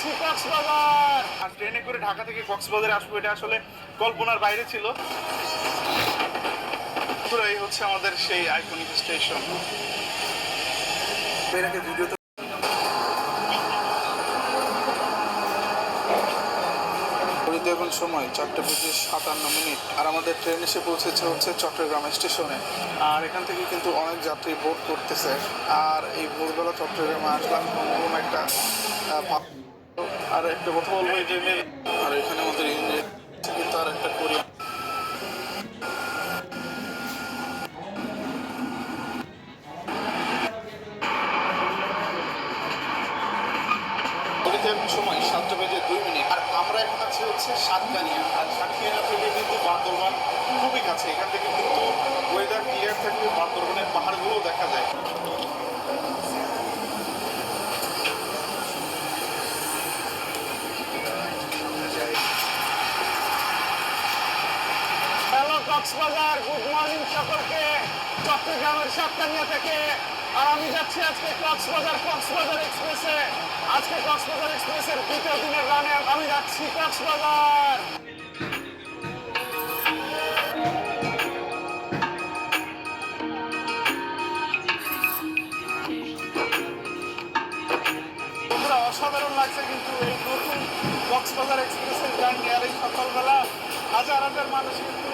যাচ্ছি কক্সবাজার। আর ট্রেনে করে ঢাকা থেকে কক্সবাজারে আসবো, এটা আসলে কল্পনার বাইরে ছিল। এই হচ্ছে আমাদের সেই আইকনিক স্টেশন। এখন সময় 4:57 আর আমাদের ট্রেন এসে পৌঁছেছে হচ্ছে চট্টগ্রাম স্টেশনে। আর এখান থেকে কিন্তু অনেক যাত্রী বোট করতেছে। আর এই ভোরবেলা চট্টগ্রামে আসলাম কোন একটা আর একটা কথা বলবো, এই ট্রেনে আর এখানে আমাদের কিন্তু আর একটা কোরিয়ান সময় 7:02। আর আমরা এখন আছি হচ্ছে সাতকানিয়া। আর সাতকানিয়া থেকে কিন্তু বান্দরবান খুবই কাছে। এখান থেকে কিন্তু ওয়েদার ক্লিয়ার থাকলে বান্দরবানের পাহাড়গুলো দেখা যায়। হ্যালো কক্সবাজার, গুড মর্নিং সকলকে চট্টগ্রামের সাতকানিয়া থেকে। আর আমি যাচ্ছি আজকে কক্সবাজার এক্সপ্রেসে। আজকে কক্সবাজার এক্সপ্রেসের দ্বিতীয় দিনের রানে আমি যাচ্ছি কক্সবাজার। অসাধারণ লাগছে কিন্তু এই নতুন কক্সবাজার এক্সপ্রেসের জার্নি। আর এই সকালবেলা হাজার হাজার মানুষ কিন্তু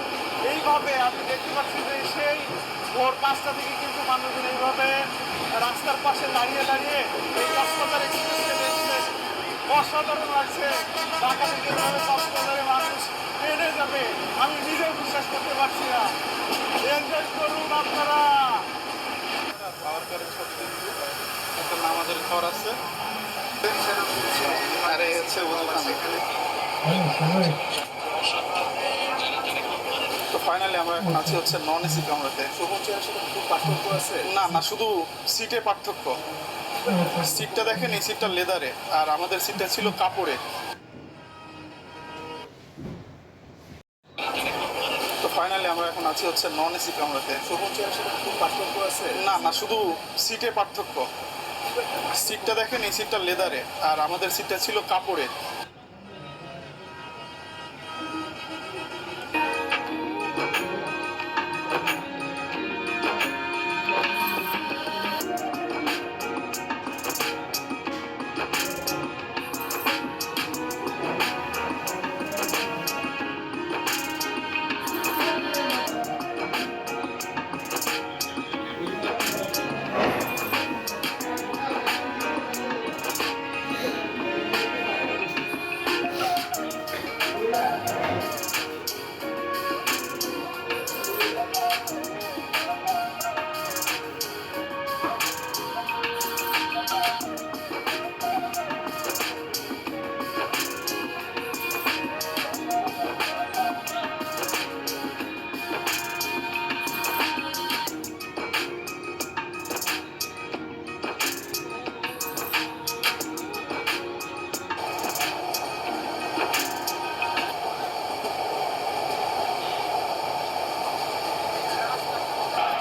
এইভাবে আমি দেখতে পাচ্ছি যে সেই ভোর 5টা থেকে কিন্তু মানুষজন এইভাবে রাস্তার পাশে দাঁড়িয়ে দাঁড়িয়ে এই কক্সবাজার এক্সপ্রেসকে দেখছে। অসাধারণ লাগছে। ঢাকা থেকে এইভাবে কক্সবাজারে মানুষ ট্রেনে যাবে, আমি নিজেও বিশ্বাস করতে পারছি না। এনজয় করুন আপনারা। পাওয়ার কারের সাথে কিন্তু একটা নামাজের ঘর আছে। আরে হচ্ছে তো ফাইনালি আমরা এখন আছি হচ্ছে নন এসি কামরাতে। পার্থক্য আছে না, না শুধু সিটে পার্থক্য। সিটটা দেখেন, এই সিটটা লেদারে আর আমাদের সিটটা ছিল কাপড়ে। তো ফাইনালি আমরা এখন আছি হচ্ছে নন এসি কামরাতে। পার্থক্য আছে না, না শুধু সিটে পার্থক্য। সিটটা দেখেন, এই সিটটা লেদারে আর আমাদের সিটটা ছিল কাপড়ে।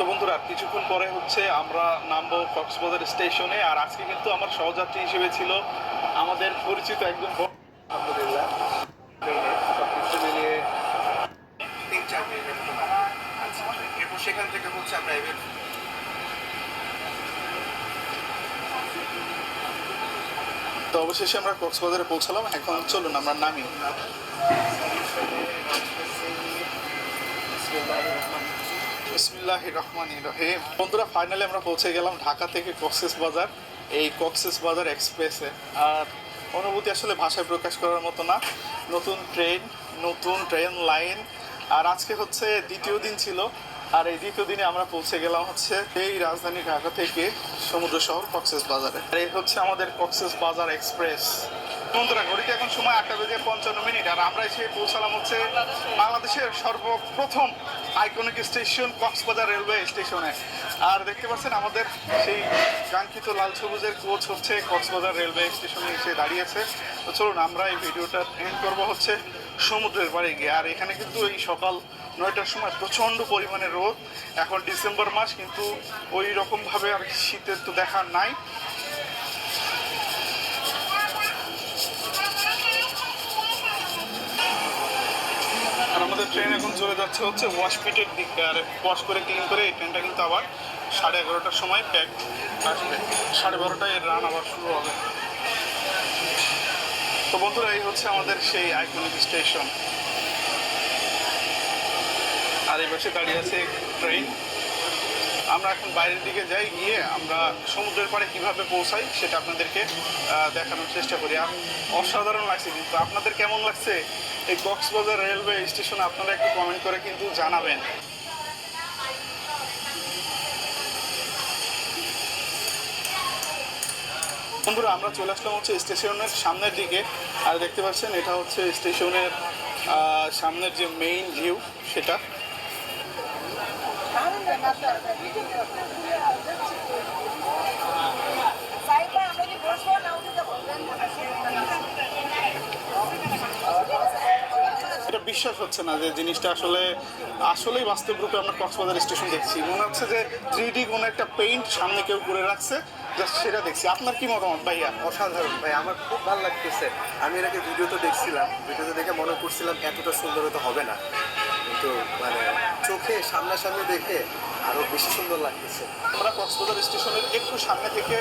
বন্ধুরা কিছুক্ষণ পরে হচ্ছে আমরা নামবো কক্সবাজার স্টেশনে। আর আজকে কিন্তু আমার সহযাত্রী হিসেবে ছিল আমাদের পরিচিত একজন আলহামদুলিল্লাহ সবকিছু মিলিয়ে 3-4 মিনিট। এরপর সেখান থেকে হচ্ছে আমরা তো অবশেষে আমরা কক্সবাজারে পৌঁছালাম। এখন চলুন আমরা নামি। বিসমিল্লাহির রহমানির রহিম। বন্ধুরা ফাইনালি আমরা পৌঁছে গেলাম ঢাকা থেকে কক্সবাজার, এই কক্সবাজার এক্সপ্রেসে। আর অনুভূতি আসলে ভাষায় প্রকাশ করার মতো না। নতুন ট্রেন লাইন। আর আজকে হচ্ছে দ্বিতীয় দিন ছিল। আর এই দ্বিতীয় দিনে আমরা পৌঁছে গেলাম হচ্ছে এই রাজধানী ঢাকা থেকে সমুদ্র শহর কক্সবাজারে। আর এই হচ্ছে আমাদের কক্সবাজার এক্সপ্রেস। বন্ধুরা ঘড়িতে এখন সময় 8:55। আর আমরা এসে পৌঁছালাম হচ্ছে বাংলাদেশের সর্বপ্রথম আইকনিক স্টেশন কক্সবাজার রেলওয়ে স্টেশনে। আর দেখতে পাচ্ছেন আমাদের সেই কাঙ্ক্ষিত লাল সবুজের কোচ হচ্ছে কক্সবাজার রেলওয়ে স্টেশনে এসে দাঁড়িয়েছে। তো চলুন আমরা এই ভিডিওটা এন্ড করবো হচ্ছে সমুদ্রের পাড়ে গিয়ে। আর এখানে কিন্তু এই সকাল 9টার সময় প্রচণ্ড পরিমাণে রোদ। এখন ডিসেম্বর মাস, কিন্তু ওই রকমভাবে আর শীতের তো দেখা নাই। আমাদের ট্রেন এখন চলে যাচ্ছে হচ্ছে ওয়াশপিটের দিকে, আর ওয়াশ করে ক্লিন করে এই ট্রেনটা কিন্তু আবার 11:30টার সময় প্যাক আসবে। 12:30টায় এর রান আবার শুরু হবে। তো বন্ধুরা, এই হচ্ছে আমাদের সেই আইকনিক স্টেশন। আর এই পাশে দাঁড়িয়ে আছে ট্রেন। আমরা এখন বাইরের দিকে যাই, গিয়ে আমরা সমুদ্রের পাড়ে কীভাবে পৌঁছাই সেটা আপনাদেরকে দেখানোর চেষ্টা করি। আর অসাধারণ লাগছে, কিন্তু আপনাদের কেমন লাগছে এই কক্সবাজার রেলওয়ে স্টেশনে আপনারা একটু কমেন্ট করে কিন্তু জানাবেন। বন্ধুরা, আমরা চলে আসলাম হচ্ছে স্টেশনের সামনের দিকে। আর দেখতে পাচ্ছেন এটা হচ্ছে স্টেশনের সামনের যে মেইন ভিউ সেটা। এটা বিশ্বাস হচ্ছে না যে জিনিসটা আসলেই বাস্তব রূপে আমরা কক্সবাজার স্টেশন দেখছি। মনে হচ্ছে যে 3D কোনো একটা পেইন্ট সামনে কেউ করে রাখছে, জাস্ট সেটা দেখছি। আপনার কি মতামত ভাইয়া? অসাধারণ ভাই, আমার খুব ভালো লাগতেছে। আমি এর আগে ভিডিওতে দেখছিলাম, ভিডিওতে দেখে মনে করছিলাম এতটা সুন্দর হতে হবে না, কিন্তু মানে চোখে সামনাসামনি দেখে আরো বেশি সুন্দর লাগতেছে। আমরা কক্সবাজার স্টেশনের একটু সামনে থেকে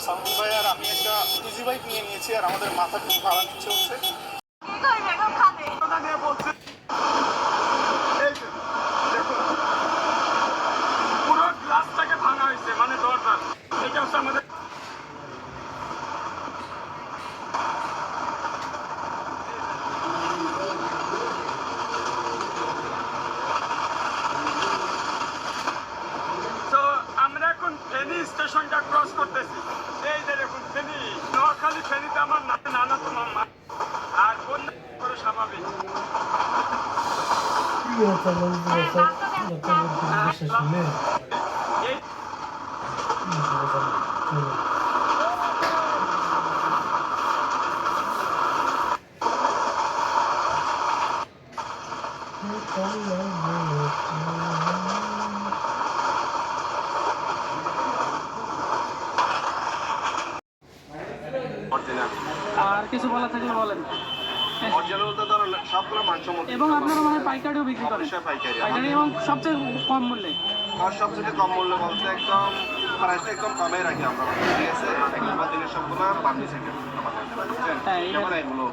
সাউন্ড ভাই আর আমি একটা ইজি বাইক নিয়ে নিয়েছি, আর আমাদের মাথা খুব ভাড়া নিচ্ছে হচ্ছে। পুরো গ্লাসটাকে ভাঙা হয়েছে, মানে দরজা। এটা হচ্ছে আমাদের তো আমরা এখন ফেনী স্টেশনটা ক্রস করতেছি। এই যে দেখুন ফেনী, নোয়াখালী ফেনীতে আমার নানা তো মামা, আর বন্যা করে স্বাভাবিক। এই আর কিছু বলা থাকলে বলেন। অরিজিনাল বলতে ধরো সবগুলো মানসম্মত এবং আপনারা মানে পাইকারিও বিক্রি করেন? অবশ্যই পাইকারি। পাইকারি এবং সবচেয়ে কম মূল্যে? আর সবচেয়ে কম মূল্য বলতে একদম প্রাইসটা একদম কমে রাখি আমরা, ঠিক আছে? এক নম্বর জিনিস সবগুলো বার্মি থেকে হ্যাঁ, যেমন এগুলো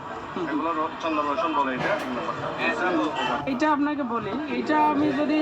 চন্দন রসুন বলে এটা এক নম্বরটা। এটা আপনাকে বলি, এটা আমি যদি